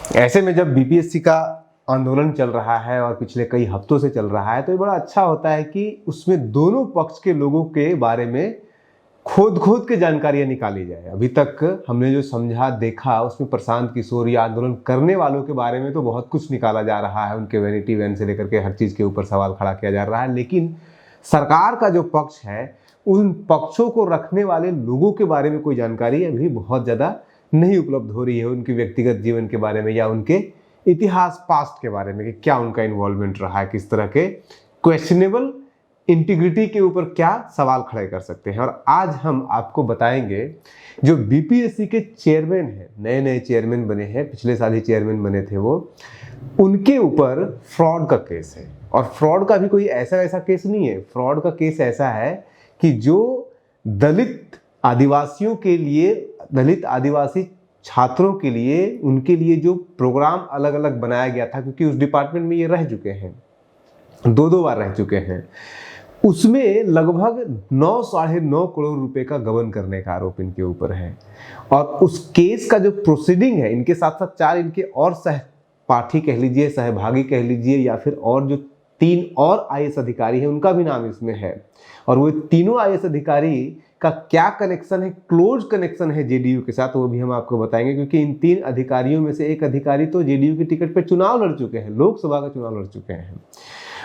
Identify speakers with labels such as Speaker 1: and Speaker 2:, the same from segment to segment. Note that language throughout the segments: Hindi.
Speaker 1: ऐसे में जब बीपीएससी का आंदोलन चल रहा है और पिछले कई हफ्तों से चल रहा है, तो ये बड़ा अच्छा होता है कि उसमें दोनों पक्ष के लोगों के बारे में खोद खोद के जानकारियां निकाली जाए। अभी तक हमने जो समझा देखा उसमें प्रशांत किशोर या आंदोलन करने वालों के बारे में तो बहुत कुछ निकाला जा रहा है, उनके वैनिटी वैन से लेकर के हर चीज के ऊपर सवाल खड़ा किया जा रहा है। लेकिन सरकार का जो पक्ष है, उन पक्षों को रखने वाले लोगों के बारे में कोई जानकारी अभी बहुत ज्यादा नहीं उपलब्ध हो रही है, उनके व्यक्तिगत जीवन के बारे में या उनके इतिहास पास्ट के बारे में कि क्या उनका इन्वॉल्वमेंट रहा है, किस तरह के क्वेश्चनेबल इंटीग्रिटी के ऊपर क्या सवाल खड़े कर सकते हैं। और आज हम आपको बताएंगे जो बीपीएससी के चेयरमैन हैं, नए नए चेयरमैन बने हैं, पिछले साल ही चेयरमैन बने थे वो, उनके ऊपर फ्रॉड का केस है। और फ्रॉड का भी कोई ऐसा वैसा केस नहीं है, फ्रॉड का केस ऐसा है कि जो दलित आदिवासियों के लिए, दलित आदिवासी छात्रों के लिए, उनके लिए जो प्रोग्राम अलग अलग बनाया गया था, क्योंकि उस डिपार्टमेंट में ये रह चुके हैं, दो बार रह चुके हैं, उसमें लगभग 9-9.5 करोड़ रुपए का गबन करने का आरोप इनके ऊपर है। और उस केस का जो प्रोसीडिंग है, इनके साथ साथ 4 इनके और सहपाठी कह लीजिए, सहभागी कह लीजिए, या फिर और जो 3 और आईएएस अधिकारी हैं उनका भी नाम इसमें है। और वो तीनों आईएएस अधिकारी का क्या कनेक्शन है, क्लोज कनेक्शन है जेडीयू के साथ, वो भी हम आपको बताएंगे। क्योंकि इन 3 अधिकारियों में से एक अधिकारी तो जेडीयू की टिकट पर चुनाव लड़ चुके हैं, लोकसभा का चुनाव लड़ चुके हैं,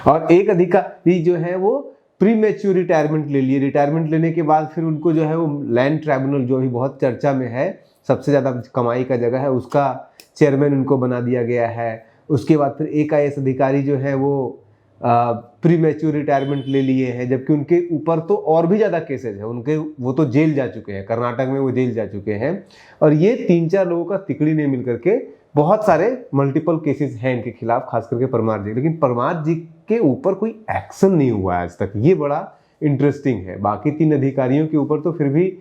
Speaker 1: और एक अधिकारी जो है वो प्री मैच्योर रिटायरमेंट ले लिए। रिटायरमेंट लेने के बाद फिर उनको जो है वो लैंड ट्राइब्यूनल, जो अभी बहुत चर्चा में है, सबसे ज़्यादा कमाई का जगह है, उसका चेयरमैन उनको बना दिया गया है। उसके बाद फिर एक आईएएस अधिकारी जो है वो प्री मैच्योर रिटायरमेंट ले लिए हैं, जबकि उनके ऊपर तो और भी ज़्यादा केसेज है, उनके वो तो जेल जा चुके हैं, कर्नाटक में वो जेल जा चुके हैं। और ये 3-4 लोगों का तिकड़ी नहीं मिल करके बहुत सारे मल्टीपल केसेस हैं इनके खिलाफ, खास करके परमार जी। लेकिन परमार जी के ऊपर कोई एक्शन नहीं हुआ है आज तक, ये बड़ा इंटरेस्टिंग है। बाकी 3 अधिकारियों के ऊपर तो फिर भी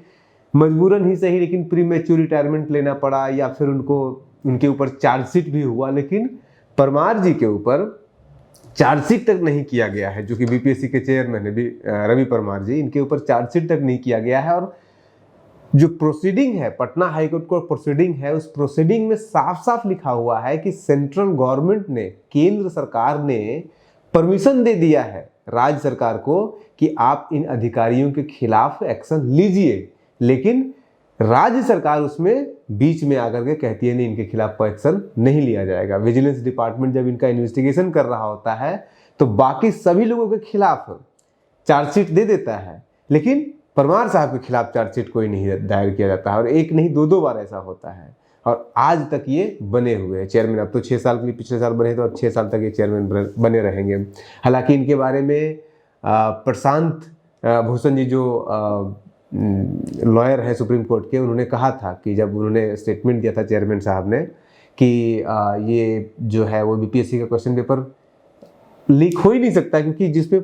Speaker 1: मजबूरन ही सही, लेकिन प्री मैच्योर रिटायरमेंट लेना पड़ा, या फिर उनको उनके ऊपर चार्जशीट भी हुआ। लेकिन परमार जी के ऊपर चार्जशीट तक नहीं किया गया है, जो कि बीपीएससी के चेयरमैन है रवि परमार जी, इनके ऊपर चार्जशीट तक नहीं किया गया है। और जो प्रोसीडिंग है, पटना हाईकोर्ट को प्रोसीडिंग है, उस प्रोसीडिंग में साफ साफ लिखा हुआ है कि सेंट्रल गवर्नमेंट ने, केंद्र सरकार ने परमिशन दे दिया है राज्य सरकार को कि आप इन अधिकारियों के खिलाफ एक्शन लीजिए। लेकिन राज्य सरकार उसमें बीच में आकर के कहती है नहीं, इनके खिलाफ एक्शन नहीं लिया जाएगा। विजिलेंस डिपार्टमेंट जब इनका इन्वेस्टिगेशन कर रहा होता है तो बाकी सभी लोगों के खिलाफ चार्जशीट दे देता है, लेकिन परमार साहब के खिलाफ चार्जशीट कोई नहीं दायर किया जाता है। और एक नहीं 2 बार ऐसा होता है, और आज तक ये बने हुए हैं चेयरमैन। अब तो 6 साल के लिए, पिछले साल बने तो अब 6 साल तक ये चेयरमैन बने रहेंगे। हालांकि इनके बारे में प्रशांत भूषण जी जो लॉयर है सुप्रीम कोर्ट के, उन्होंने कहा था कि जब उन्होंने स्टेटमेंट दिया था चेयरमैन साहब ने कि ये जो है वो बीपीएससी का क्वेश्चन पेपर लीक हो ही नहीं सकता, क्योंकि जिसपे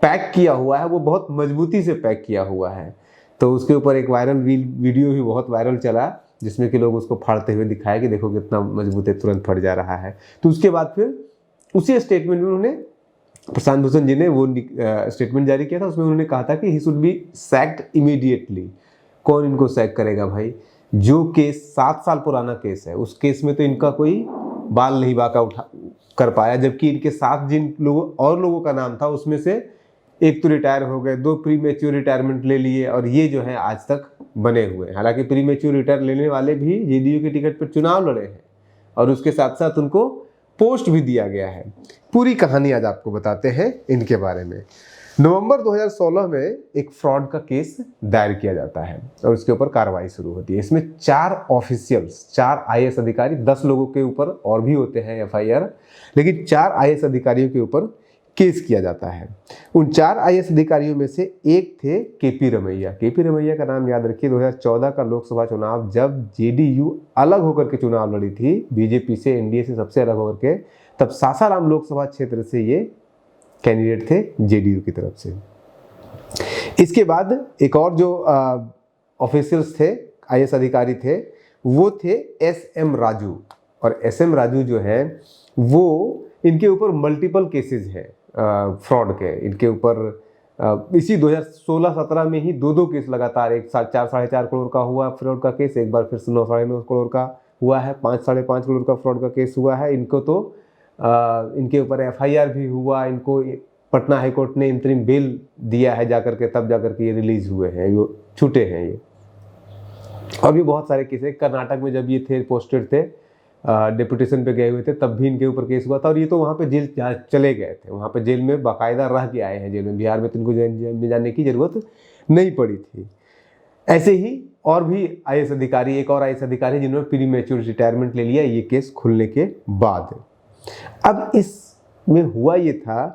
Speaker 1: पैक किया हुआ है वो बहुत मजबूती से पैक किया हुआ है। तो उसके ऊपर एक वायरल वीडियो भी बहुत वायरल चला, जिसमें कि लोग उसको फाड़ते हुए दिखाए कि देखो कितना मजबूत है, तुरंत फट जा रहा है। तो उसके बाद फिर उसी स्टेटमेंट में उन्होंने, प्रशांत भूषण जी ने वो स्टेटमेंट जारी किया था, उसमें उन्होंने कहा था कि he should be sacked immediately. कौन इनको सैक करेगा भाई? जो केस 7 साल पुराना केस है, उस केस में तो इनका कोई बाल नहीं बाका उठा कर पाया, जबकि इनके साथ जिन लोगों का नाम था उसमें से एक तो रिटायर हो गए, 2 प्री मैच्योर रिटायरमेंट ले लिए, और ये जो है आज तक बने हुए हैं। हालांकि प्री मैच्योर रिटायर लेने वाले भी जेडीयू की टिकट पर चुनाव लड़े हैं, और उसके साथ साथ उनको पोस्ट भी दिया गया है। पूरी कहानी आज आपको बताते हैं इनके बारे में। नवंबर 2016 में एक फ्रॉड का केस दायर किया जाता है और उसके ऊपर कार्रवाई शुरू होती है। इसमें 4 ऑफिशियल्स, 4 आईएएस अधिकारी, 10 लोगों के ऊपर और भी होते हैं एफआईआर, लेकिन 4 आईएएस अधिकारियों के ऊपर केस किया जाता है। उन 4 आईएएस अधिकारियों में से एक थे केपी रमैया। केपी रमैया का नाम याद रखिए, 2014 का लोकसभा चुनाव जब जेडीयू अलग होकर के चुनाव लड़ी थी बीजेपी से, एनडीए से सबसे अलग होकर के, तब सासाराम लोकसभा क्षेत्र से ये कैंडिडेट थे जेडीयू की तरफ से। इसके बाद एक और जो ऑफिशियल्स थे, आईएएस अधिकारी थे, वो थे एसएम राजू। और एसएम राजू जो है वो, इनके ऊपर मल्टीपल केसेस हैं फ्रॉड के। इनके ऊपर इसी 2016-17 में ही 2 केस लगातार, एक 4-4.5 करोड़ का हुआ फ्रॉड का केस, एक बार फिर 9-9.5 करोड़ का हुआ है, 5-5.5 करोड़ का फ्रॉड का केस हुआ है। इनको तो इनके ऊपर FIR भी हुआ, इनको पटना हाई कोर्ट ने इंतरिम बेल दिया है जाकर के, तब जाकर के ये रिलीज हुए हैं, ये छूटे हैं ये। और भी बहुत सारे केस है। कर्नाटक में जब ये थे, पोस्टेड थे, डेपुटेशन पे गए हुए थे, तब भी इनके ऊपर केस हुआ था और ये तो वहाँ पे जेल चले गए थे, वहाँ पे जेल में बाकायदा रह के आए हैं जेल में। बिहार में तो इनको जेल में जाने की जरूरत नहीं पड़ी थी। ऐसे ही और भी IAS अधिकारी, एक और IAS अधिकारी जिन्होंने प्री मैच्योर रिटायरमेंट ले लिया ये केस खुलने के बाद। अब इसमें हुआ ये था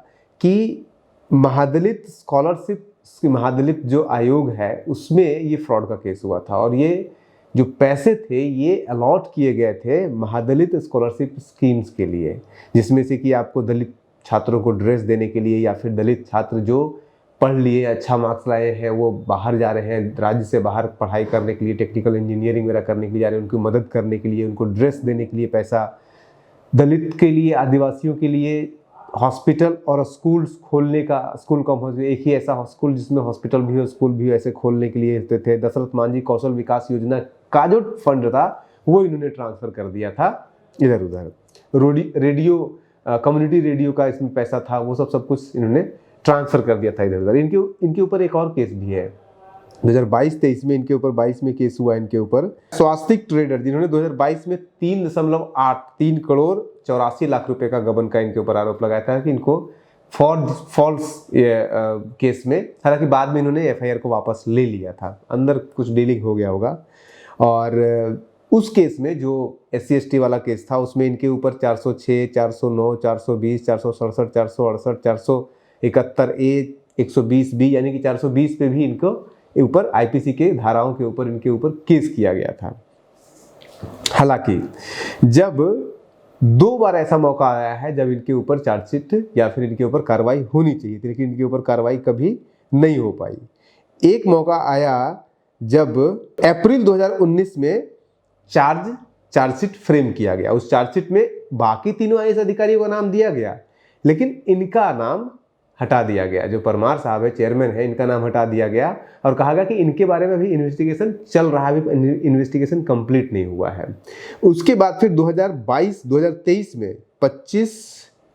Speaker 1: कि महादलित स्कॉलरशिप, महादलित जो आयोग है उसमें ये फ्रॉड का केस हुआ था और ये जो पैसे थे ये अलॉट किए गए थे महादलित स्कॉलरशिप स्कीम्स के लिए, जिसमें से कि आपको दलित छात्रों को ड्रेस देने के लिए, या फिर दलित छात्र जो पढ़ लिए, अच्छा मार्क्स लाए हैं, वो बाहर जा रहे हैं, राज्य से बाहर पढ़ाई करने के लिए, टेक्निकल इंजीनियरिंग वगैरह करने के लिए जा रहे हैं, उनकी मदद करने के लिए, उनको ड्रेस देने के लिए पैसा, दलित के लिए, आदिवासियों के लिए हॉस्पिटल और स्कूल्स खोलने का, स्कूल कॉम्प्लेक्स, एक ही ऐसा स्कूल जिसमें हॉस्पिटल भी हो, स्कूल भी ऐसे खोलने के लिए होते थे। दशरथ मांझी कौशल विकास योजना का जो फंड था वो इन्होंने ट्रांसफर कर दिया था इधर उधर। रेडियो, कम्युनिटी रेडियो का इसमें पैसा था, वो सब कुछ इन्होंने ट्रांसफर कर दिया था इधर उधर। इनके ऊपर एक और केस भी है 2022-23 में, इनके ऊपर 22 में केस हुआ इनके ऊपर। स्वास्तिक ट्रेडर जिन्होंने 2022 में 3 करोड़ 84 लाख रुपए का गबन का इनके ऊपर आरोप लगाया था कि इनको फॉल्स केस में, हालांकि बाद में इन्होंने FIR को वापस ले लिया था, अंदर कुछ डीलिंग हो गया होगा। और उस केस में जो SC/ST वाला केस था उसमें इनके ऊपर 406, 409, 420, 467, 468, 471A, 120B यानी कि 420 पे भी इनको ऊपर IPC के धाराओं के ऊपर इनके ऊपर केस किया गया था। हालांकि जब 2 बार ऐसा मौका आया है जब इनके ऊपर चार्जशीट या फिर इनके ऊपर कार्रवाई होनी चाहिए थी, लेकिन इनके ऊपर कार्रवाई कभी नहीं हो पाई। एक मौका आया जब अप्रैल 2019 में चार्जशीट फ्रेम किया गया। उस चार्जशीट में बाकी तीनों IAS अधिकारियों का नाम दिया गया, लेकिन इनका नाम हटा दिया गया। जो परमार साहब है, चेयरमैन है, इनका नाम हटा दिया गया और कहा गया कि इनके बारे में भी इन्वेस्टिगेशन चल रहा है, अभी इन्वेस्टिगेशन कंप्लीट नहीं हुआ है। उसके बाद फिर 2023 में 25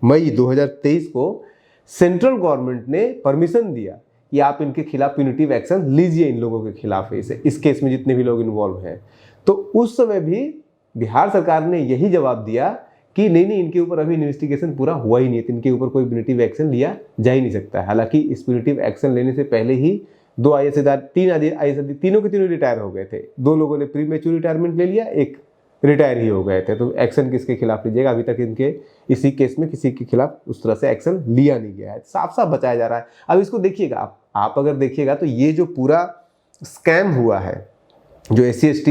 Speaker 1: मई 2023 को सेंट्रल गवर्नमेंट ने परमिशन दिया कि आप इनके खिलाफ प्यूनिटिव एक्शन लीजिए, इन लोगों के खिलाफ इस केस में जितने भी लोग इन्वॉल्व हैं। तो उस समय भी बिहार सरकार ने यही जवाब दिया कि नहीं, इनके ऊपर अभी इन्वेस्टिगेशन पूरा हुआ ही नहीं है, तो इनके ऊपर कोई प्यूनिटिव एक्शन लिया जा ही नहीं सकता है। हालांकि इस प्यूनिटिव एक्शन लेने से पहले ही 2 IAS तीनों के तीनों रिटायर हो गए थे। 2 लोगों ने प्री मैच्योर रिटायरमेंट ले लिया, एक रिटायर ही हो गए थे। तो एक्शन किसके खिलाफ लीजिएगा? अभी तक इनके इसी केस में किसी के खिलाफ उस तरह से एक्शन लिया नहीं गया है, साफ साफ बताया जा रहा है। अब इसको देखिएगा आप अगर देखिएगा तो ये जो पूरा स्कैम हुआ है, जो SC/ST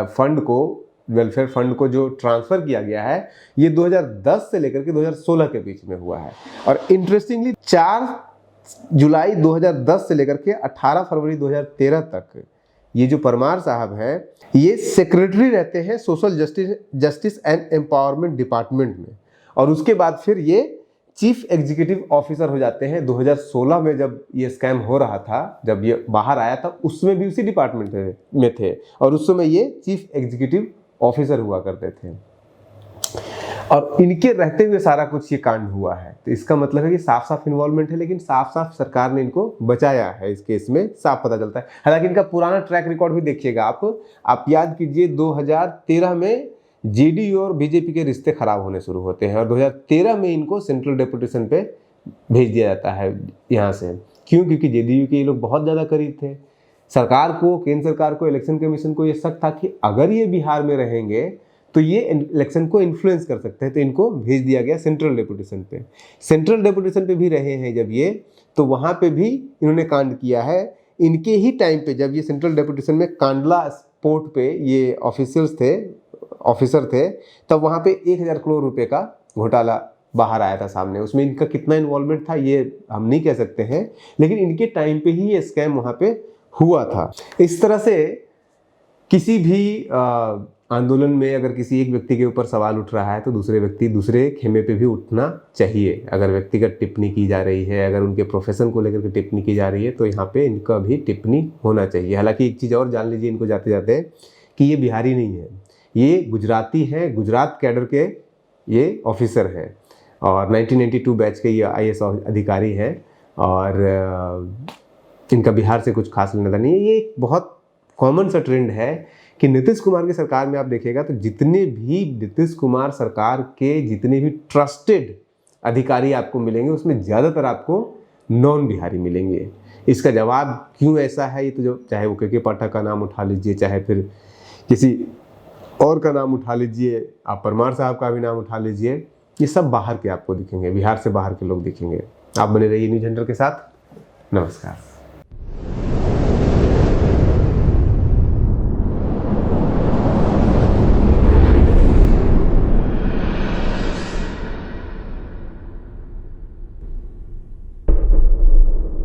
Speaker 1: फंड को, वेलफेयर फंड को जो ट्रांसफर किया गया है, ये 2010 से लेकर के 2016 के बीच में हुआ है। और इंटरेस्टिंगली 4 जुलाई 2010 से लेकर के 18 फरवरी 2013 तक ये जो परमार साहब हैं, ये सेक्रेटरी रहते हैं social justice and empowerment department में, और उसके बाद फिर ये चीफ एग्जीक्यूटिव ऑफिसर हो जाते हैं। 2016 में जब ये स्कैम हो रहा था, जब ये बाहर आया था, उसमें भी उसी डिपार्टमेंट में थे और उस समय ये चीफ एग्जीक्यूटिव ऑफिसर हुआ करते थे। और इनके रहते हुए सारा कुछ ये कांड हुआ है, तो इसका मतलब है कि साफ साफ इन्वॉल्वमेंट है, लेकिन साफ साफ सरकार ने इनको बचाया है। इस केस में साफ पता चलता है। हालांकि इनका पुराना ट्रैक रिकॉर्ड भी देखिएगा आप याद कीजिए, 2013 में JDU और BJP के रिश्ते खराब होने शुरू होते हैं और 2013 में इनको सेंट्रल डेपुटेशन पे भेज दिया जाता है यहाँ से। क्यों? क्योंकि JDU के ये लोग बहुत ज़्यादा करीब थे। सरकार को, केंद्र सरकार को, इलेक्शन कमीशन को ये शक था कि अगर ये बिहार में रहेंगे तो ये इलेक्शन को इन्फ्लुएंस कर सकते हैं, तो इनको भेज दिया गया सेंट्रल डेपुटेशन पे। सेंट्रल डेपुटेशन पे भी रहे हैं जब ये, तो वहाँ पे भी इन्होंने कांड किया है। इनके ही टाइम पे जब ये सेंट्रल डेपुटेशन में कांडला पोर्ट पे ये ऑफिसर थे, तब वहाँ पे 1000 करोड़ रुपए का घोटाला बाहर आया था सामने। उसमें इनका कितना इन्वॉल्वमेंट था ये हम नहीं कह सकते हैं, लेकिन इनके टाइम पे ही ये स्कैम वहाँ पे हुआ था। इस तरह से किसी भी आंदोलन में अगर किसी एक व्यक्ति के ऊपर सवाल उठ रहा है तो दूसरे खेमे पे भी उठना चाहिए। अगर व्यक्तिगत टिप्पणी की जा रही है, अगर उनके प्रोफेशन को लेकर के टिप्पणी की जा रही है, तो यहाँ पे इनका भी टिप्पणी होना चाहिए। हालांकि एक चीज़ और जान लीजिए इनको जाते जाते कि ये बिहारी नहीं है, ये गुजराती हैं, गुजरात कैडर के ये ऑफिसर हैं और 1992 बैच के ये IAS अधिकारी हैं और इनका बिहार से कुछ खास लेना नहीं है। ये एक बहुत कॉमन सा ट्रेंड है कि नीतीश कुमार की सरकार में आप देखिएगा तो जितने भी नीतीश कुमार सरकार के जितने भी ट्रस्टेड अधिकारी आपको मिलेंगे उसमें ज़्यादातर आपको नॉन बिहारी मिलेंगे। इसका जवाब क्यों ऐसा है, ये तो जो चाहे वो के पाठक का नाम उठा लीजिए, चाहे फिर किसी और का नाम उठा लीजिए, आप परमार साहब का भी नाम उठा लीजिए, ये सब बाहर के आपको दिखेंगे, बिहार से बाहर के लोग दिखेंगे। आप बने रहिए न्यूज़ हंटर के साथ। नमस्कार।